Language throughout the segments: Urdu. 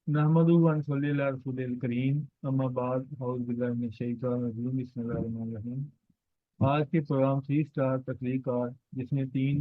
نحمدہ و نصلی علی رسول الکریم اما بعد اعوذ باللہ من الشیطان الرجیم بسم اللہ الرحمن الرحیم۔ آج کے پروگرام 3 اسٹار تخلیق کار، جس میں 3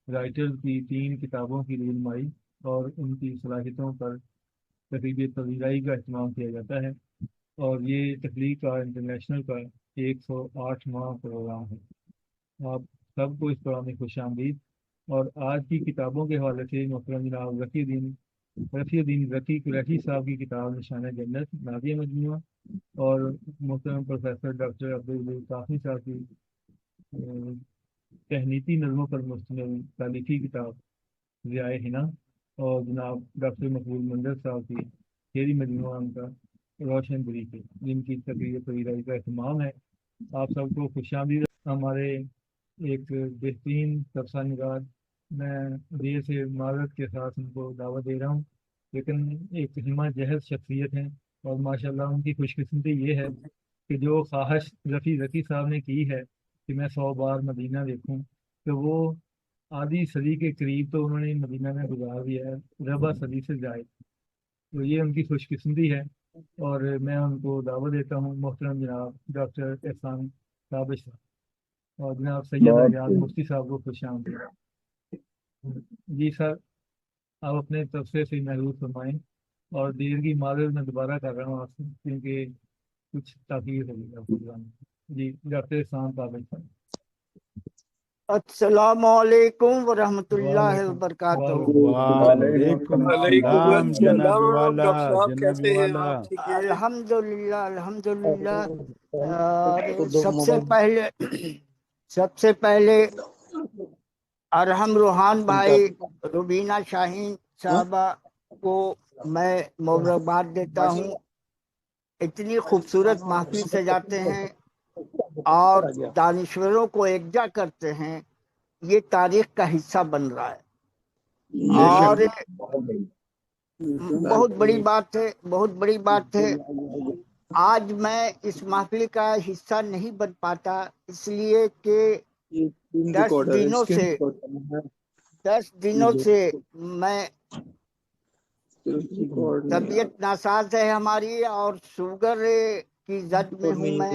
رائٹرز کی 3 کتابوں کی رونمائی اور ان کی صلاحیتوں پر تقریب پذیرائی کا اہتمام کیا جاتا ہے، اور یہ تخلیق کار انٹرنیشنل کا 108واں پروگرام ہے۔ آپ سب کو اس پروگرام میں خوش آمدید۔ اور آج کی کتابوں کے حوالے سے محترم جناب رفیع الدین رفیع قریشی صاحب کی کتاب نشانہ جنت نادیہ مجموعہ، اور محترم پروفیسر ڈاکٹر عبدالولی قاسمی صاحب کی تہنیتی نظموں پر مشتمل تالیفی کتاب ضیاء حنا، اور جناب ڈاکٹر مقبول منظر صاحب کی شعری مجموعہ ان کا روشن دری کے، جن کی تقریر پذیرائی کا اہتمام ہے۔ آپ سب کو خوش آمدید۔ ہمارے ایک بہترین تبصرہ نگار، میں دیر سے معذرت کے ساتھ ان کو دعوت دے رہا ہوں، لیکن ایک ہمہ جہز شخصیت ہیں، اور ماشاءاللہ ان کی خوش قسمتی یہ ہے کہ جو خواہش رفیع صاحب نے کی ہے کہ میں 100 بار مدینہ دیکھوں، تو وہ آدھی صدی کے قریب تو انہوں نے مدینہ میں گزار دیا ہے، ربع صدی سے زائد۔ تو یہ ان کی خوش قسمتی ہے، اور میں ان کو دعوت دیتا ہوں، محترم جناب ڈاکٹر احسان تابش صاحب اور جناب سید بہت ریاض مفتی صاحب کو خوش آمدید۔ جی سر، آپ اپنے تبصرے سے محروم فرمائیں، اور دیر کی معذرت میں دوبارہ کر رہا ہوں آپ سے، کیونکہ کچھ تاخیر ہو گئی آپ پروگرام میں۔ جی ڈاکٹر احسان تابش صاحب۔ السلام علیکم ورحمۃ اللہ وعلیکم وبرکاتہ۔ وعلیکم وعلیکم السلام جناب السلام والا، ڈاکٹر صاحب، جناب کیسے ہیں والا۔ آپ؟ ٹھیک ہیں؟ الحمدللہ الحمدللہ۔ سب سے پہلے ارحم روحان بھائی روبینہ شاہین صاحبہ کو میں مبارکباد دیتا ہوں۔ اتنی خوبصورت محفل سجاتے ہیں اور دانشوروں کو یکجا کرتے ہیں، یہ تاریخ کا حصہ بن رہا ہے، اور بہت بڑی بات ہے، بہت بڑی بات ہے۔ آج میں اس محفل کا حصہ نہیں بن پاتا، اس لیے کہ 10 دنوں سے میں طبیعت ناساز ہے ہماری، اور شوگر کی زد میں ہوں میں،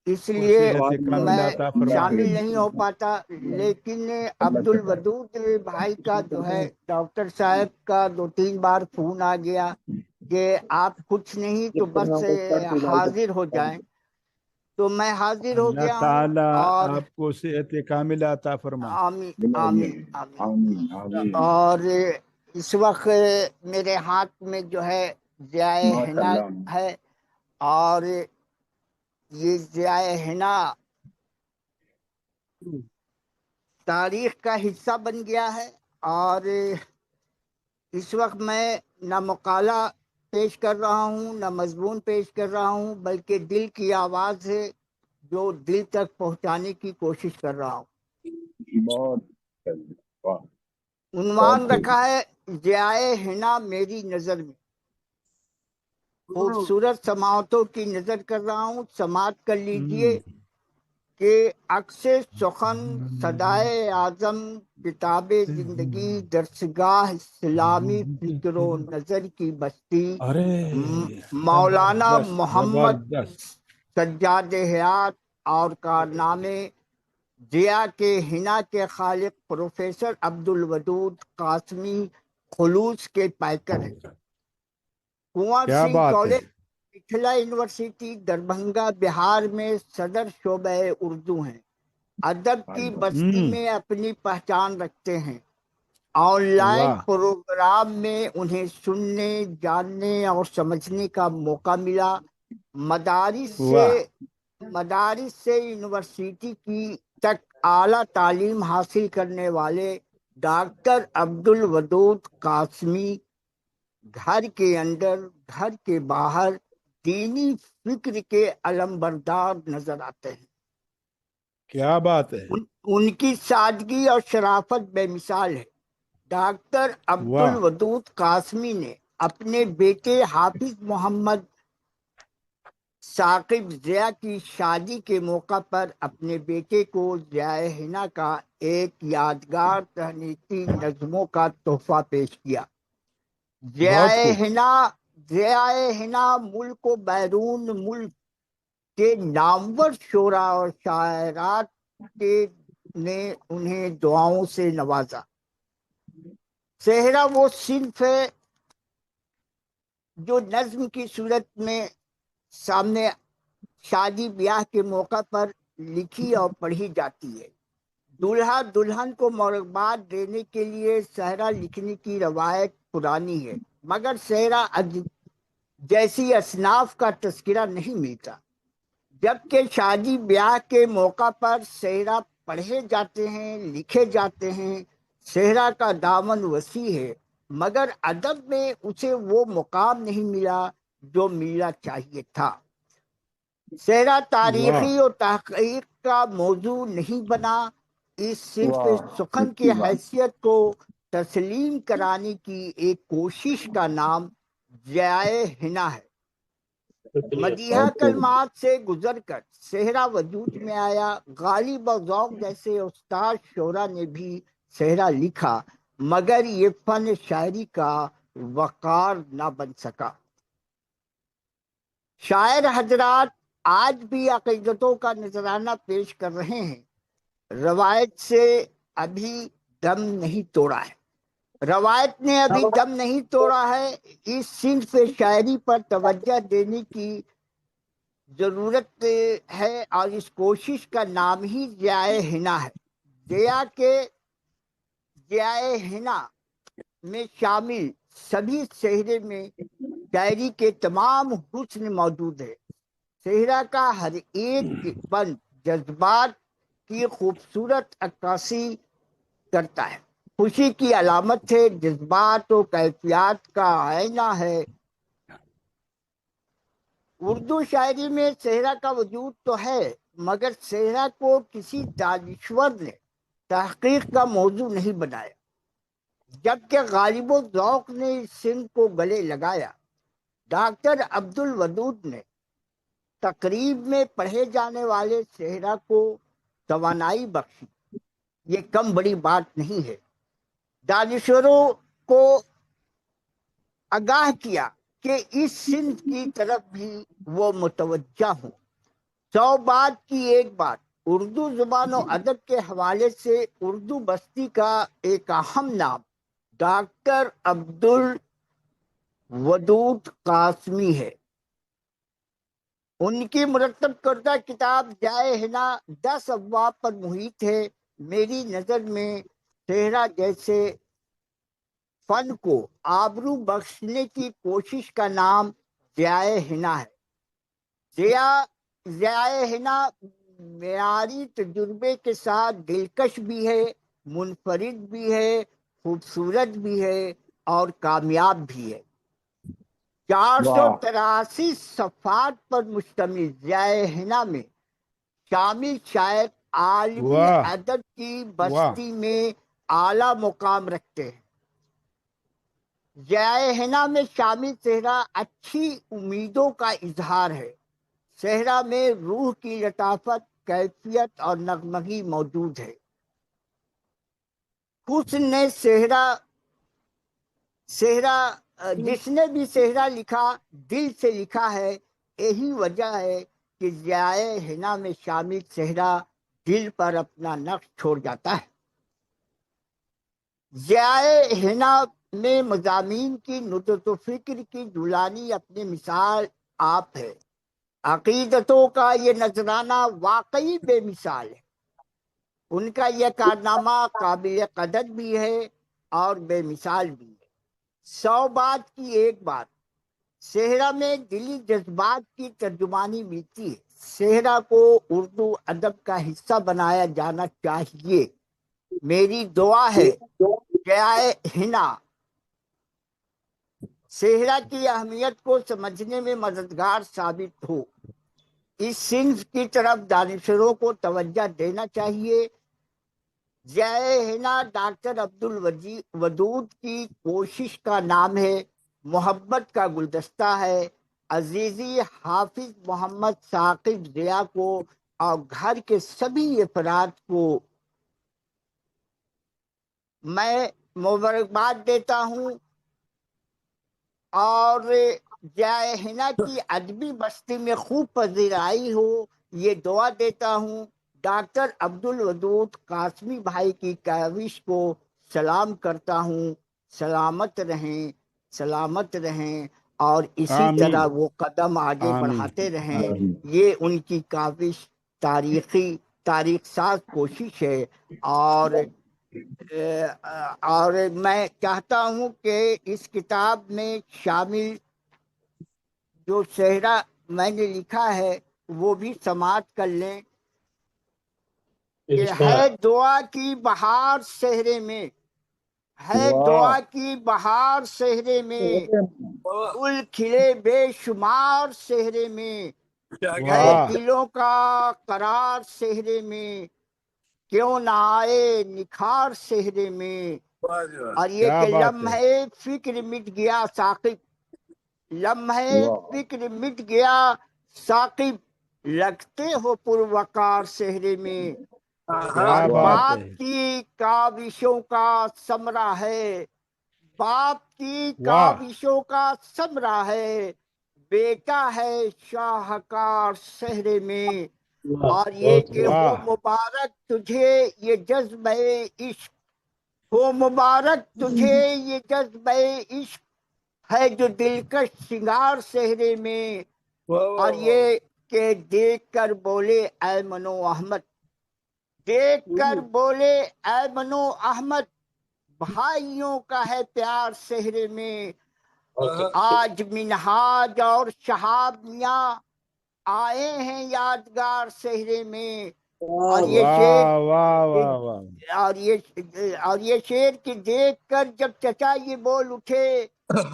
اس لیے صحت کاملہ میں عطا فرمائے۔ شامل نہیں ہو پاتا۔ لیکن عبد الودود بھائی کا جو ہے، ڈاکٹر صاحب کا 2-3 بار فون آ گیا کہ آپ کچھ نہیں تو بس حاضر ہو جائیں، تو میں حاضر ہو اللہ گیا ہوں۔ تعالیٰ اور آپ کو صحت کاملہ عطا فرمائے۔ آمین آمین آمین۔ اور اس وقت میرے ہاتھ میں جو ہے ضیاء حنا ہے، اور یہ ضیاء حنا تاریخ کا حصہ بن گیا ہے، اور اس وقت میں نہ مقالہ پیش کر رہا ہوں، نہ مضمون پیش کر رہا ہوں، بلکہ دل کی آواز ہے جو دل تک پہنچانے کی کوشش کر رہا ہوں۔ عنوان رکھا ہے ضیاء حنا میری نظر میں۔ خوبصورت سماعتوں کی نظر کر رہا ہوں، سماعت کر لیجئے کہ عکس سخن صدائے اعظم، کتاب زندگی، درسگاہ اسلامی فکر و نظر کی بستی، مولانا محمد زبردست۔ سجاد حیات اور کارنامے ضیاء کے حنا کے خالق پروفیسر عبد الودود قاسمی خلوص کے پیکر ہیں۔ کنور کیا سنگھ بات کالج ہے۔ متھلا یونیورسٹی دربھنگا بہار میں صدر شعبہ اردو ہیں۔ ادب کی بستی میں اپنی پہچان رکھتے ہیں۔ آن لائن واہ پروگرام میں انہیں سننے، جاننے اور سمجھنے کا موقع ملا۔ واہ۔ مدارس سے یونیورسٹی کی تک اعلیٰ تعلیم حاصل کرنے والے ڈاکٹر عبد الودود قاسمی گھر کے اندر، گھر کے باہر دینی فکر کے علمبردار نظر آتے ہیں۔ کیا بات ہے۔ ان کی سادگی اور شرافت بے مثال ہے۔ ڈاکٹر عبد واہ۔ الودود قاسمی نے اپنے بیٹے حافظ محمد ثاقب ضیاء کی شادی کے موقع پر اپنے بیٹے کو ضیاء حنا کا ایک یادگار تہنیتی نظموں کا تحفہ پیش کیا۔ ضیائے ہنا ملک و بیرون ملک کے نامور شعراء اور شاعرات نے انہیں دعاؤں سے نوازا۔ صحرا وہ صنف ہے جو نظم کی صورت میں سامنے شادی بیاہ کے موقع پر لکھی اور پڑھی جاتی ہے۔ دولہا دلہن کو مبارکباد دینے کے لیے صحرا لکھنے کی روایت پرانی ہے، مگر صحرا جیسی اصناف کا تذکرہ نہیں ملتا، جبکہ شادی بیاہ کے موقع پر صحرا پڑھے جاتے ہیں، لکھے جاتے ہیں۔ صحرا کا دامن وسیع ہے، مگر ادب میں اسے وہ مقام نہیں ملا جو ملنا چاہیے تھا۔ صحرا تاریخی اور تحقیق کا موضوع نہیں بنا، اس صرف سخن کی حیثیت کو تسلیم کرانے کی ایک کوشش کا نام ضیائے ہنا ہے۔ مدیحہ کلمات سے گزر کر صحرا وجود میں آیا۔ غالب اور ذوق جیسے استاد شعرا نے بھی صحرا لکھا، مگر یہ فن شاعری کا وقار نہ بن سکا۔ شاعر حضرات آج بھی عقیدتوں کا نذرانہ پیش کر رہے ہیں، روایت سے ابھی دم نہیں توڑا ہے۔ روایت نے ابھی دم نہیں توڑا ہے۔ اس صنف شاعری پر توجہ دینے کی ضرورت ہے، اور اس کوشش کا نام ہی ضیائے ہنا ہے۔ ضیائے ہنا میں شامل سبھی صحرے میں شاعری کے تمام حسن موجود ہے۔ صحرا کا ہر ایک بند جذبات کی خوبصورت عکاسی کرتا ہے، خوشی کی علامت ہے، جذبات و کیفیات کا آئینہ ہے۔ اردو شاعری میں صحرا کا وجود تو ہے، مگر صحرا کو کسی دانشور نے تحقیق کا موضوع نہیں بنایا، جبکہ غالب و ذوق نے اس سن کو گلے لگایا۔ ڈاکٹر عبد الودود نے تقریب میں پڑھے جانے والے صحرا کو توانائی بخشی، یہ کم بڑی بات نہیں ہے۔ دانشوروں کو آگاہ کیا کہ اس صنف کی طرف بھی وہ متوجہ ہوں۔ 100 بات کی ایک بات، اردو زبان و ادب کے حوالے سے اردو بستی کا ایک اہم نام ڈاکٹر عبد الودود قاسمی ہے۔ ان کی مرتب کردہ کتاب ضیائے ہنا 10 ابواب پر محیط ہے۔ میری نظر میں صحرا جیسے فن کو آبرو بخشنے کی کوشش کا نام ضیائے ہنا ہے۔ ضیائے ہنا معیاری تجربے کے ساتھ دلکش بھی ہے، منفرد بھی ہے، خوبصورت بھی ہے اور کامیاب بھی ہے۔ 483 صفحات پر مشتمل ضیائے ہنا میں شامل شاعر عالمی ادب کی بستی میں اعلیٰ مقام رکھتے ہیں۔ ضیائے ہنا میں شامل صحرا اچھی امیدوں کا اظہار ہے۔ صحرا میں روح کی لطافت، کیفیت اور نغمگی موجود ہے۔ جس نے بھی صحرا لکھا دل سے لکھا ہے، یہی وجہ ہے کہ ضیائے ہنا میں شامل صحرا دل پر اپنا نقش چھوڑ جاتا ہے۔ ضیائے ہنا میں مضامین کی ندرت و فکر کی دلانی اپنی مثال آپ ہے۔ عقیدتوں کا یہ نذرانہ واقعی بے مثال ہے۔ ان کا یہ کارنامہ قابل قدر بھی ہے اور بے مثال بھی ہے۔ 100 بات کی ایک بات، صحرا میں دلی جذبات کی ترجمانی ملتی ہے۔ صحرا کو اردو ادب کا حصہ بنایا جانا چاہیے۔ میری دعا ہے ضیائے ہنا صحرا کی اہمیت کو سمجھنے میں مددگار ثابت ہو۔ اس صنف کی طرف دانشوروں کو توجہ دینا چاہیے۔ ضیائے ہنا ڈاکٹر عبد الودود کی کوشش کا نام ہے، محبت کا گلدستہ ہے۔ عزیزی حافظ محمد ثاقب ضیاء کو اور گھر کے سبھی افراد کو میں مبارکباد دیتا ہوں۔ اور جائے ہنا کی ادبی بستی میں خوب پذیرائی ہو، یہ دعا دیتا ہوں۔ ڈاکٹر عبدالودود قاسمی بھائی کی کاوش کو سلام کرتا ہوں۔ سلامت رہیں، سلامت رہیں، اور اسی آمین طرح وہ قدم آگے آمین بڑھاتے رہیں۔ یہ ان کی کاوش تاریخ ساز کوشش ہے، اور میں چاہتا ہوں کہ اس کتاب میں شامل جو صحرا میں نے لکھا ہے وہ بھی سماعت کر لیں کہ ہے دعا کی بہار صحرے میں، ہے دعا کی بہار صحرے میں، گل کھلے بے شمار صحرے میں، ہے واہ دلوں کا قرار صحرے میں، کیوں نہ آئے نکھار صحرے میں۔ اور یہ کیا کہ بات ہے لمحے فکر مٹ گیا ثاقب، لمحے فکر مٹ گیا ثاقب، لگتے ہو پروقار صحرے میں۔ اور کیا بات باپ ہے کی کاوشوں کا ثمرہ ہے، باپ کی واہ کاوشوں کا ثمرہ ہے، بیٹا ہے شاہکار صحرے میں۔ اور یہ کہ ہو واہ مبارک تجھے یہ جذبہ عشق، ہو مبارک تجھے یہ جذبہ عشق، ہے جو دلکش سنگار صحرے میں۔ اور یہ کہ دیکھ کر بولے اے منو احمد، دیکھ کر بولے اے منو احمد، بھائیوں کا ہے پیار صحرے میں۔ آج منہاج اور شہاب میاں آئے ہیں یادگار صحرے میں۔ اور یہ شعر واہ واہ واہ واہ اور یہ شعر کی دیکھ کر جب چچا یہ بول اٹھے،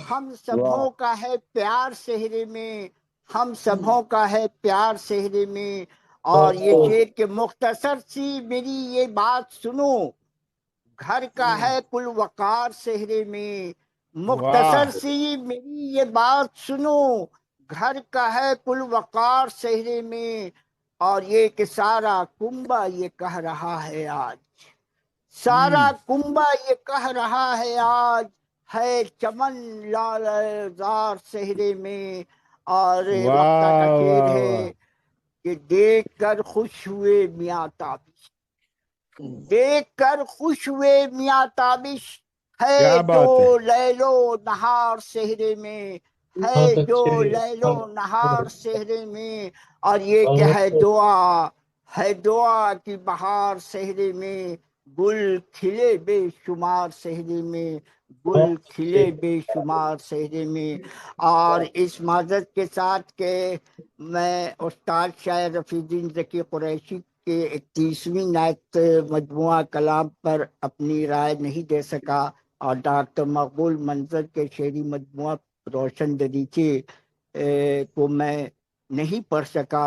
ہم سبھوں کا ہے پیار صحرے میں، ہم سبھوں کا ہے پیار صحرے میں۔ اور یہ شعر کے مختصر سی میری یہ بات سنو، گھر کا ہے کل وقار صحرے میں، مختصر واہ سی میری یہ بات سنو، گھر کا ہے کل وقار صحرے میں۔ اور یہ کہ سارا کنبہ یہ کہہ رہا ہے آج، سارا کنبہ یہ کہہ رہا ہے آج، ہے چمن لال زار صحرے میں۔ اور وقتہ کا واہ شعر واہ ہے واہ کہ دیکھ کر خوش ہوئے میاں تابش، دیکھ کر خوش ہوئے میاں تابش، ہے کیا جو بات ہے لیل و نہار صحرے میں، ہے جو لیل و نہار صحرے میں۔ اور یہ کہ ہے دعا کی بہار صحرے میں، گل کھلے بے شمار صحرے میں، گل کھلے بے شمار صحرے میں۔ اور اس معذرت کے ساتھ کہ میں استاد شاعر رفیع الدین ذکی قریشی کے 31ویں نعت مجموعہ کلام پر اپنی رائے نہیں دے سکا، اور ڈاکٹر مقبول منظر کے شعری مجموعہ روشن دریچے کو میں نہیں پڑھ سکا،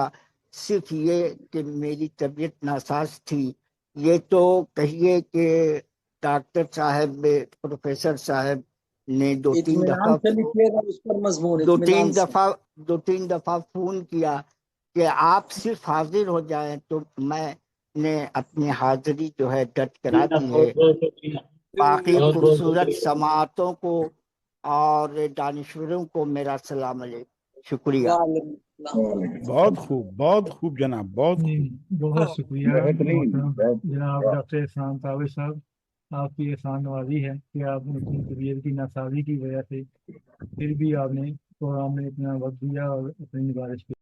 صرف یہ کہ میری طبیعت ناساز تھی۔ یہ تو کہیے کہ ڈاکٹر صاحب پروفیسر صاحب نے دو تین اطمینان سے لکھیے گا اس پر مضمون، اطمینان سے۔ دو تین دفعہ فون کیا کہ آپ صرف حاضر ہو جائیں، تو میں نے اپنی حاضری جو ہے درج کرا دی ہے۔ باقی خوبصورت سماعتوں کو اور دانشوروں کو میرا سلام علیکم، شکریہ۔ بہت خوب جناب، بہت خوب بہت شکریہ بہترین محترم جناب ڈاکٹر احسان تاوش صاحب، آپ کی احسان نوازی ہے کہ آپ نے اپنی طبیعت کی ناسازی کی وجہ سے پھر بھی آپ نے پروگرام میں اتنا وقت دیا اور اپنی نگارش کی۔